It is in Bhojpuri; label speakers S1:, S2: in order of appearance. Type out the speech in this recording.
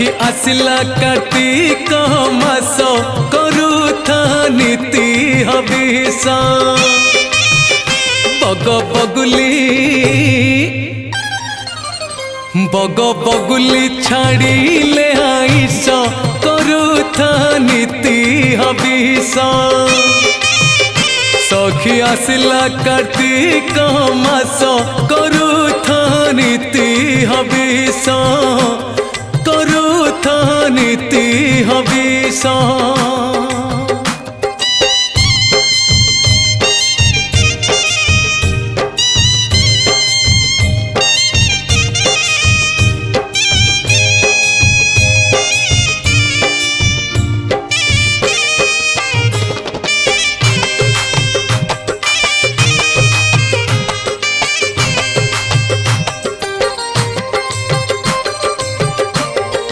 S1: सखी आसिला कार्तिक मास करुथा नीति हविष बग बगुली छाड़िले आईस करुथा नीति हविष सखी आसिला कार्तिक मास करुथा नीति हविष करुथा नीति हविष।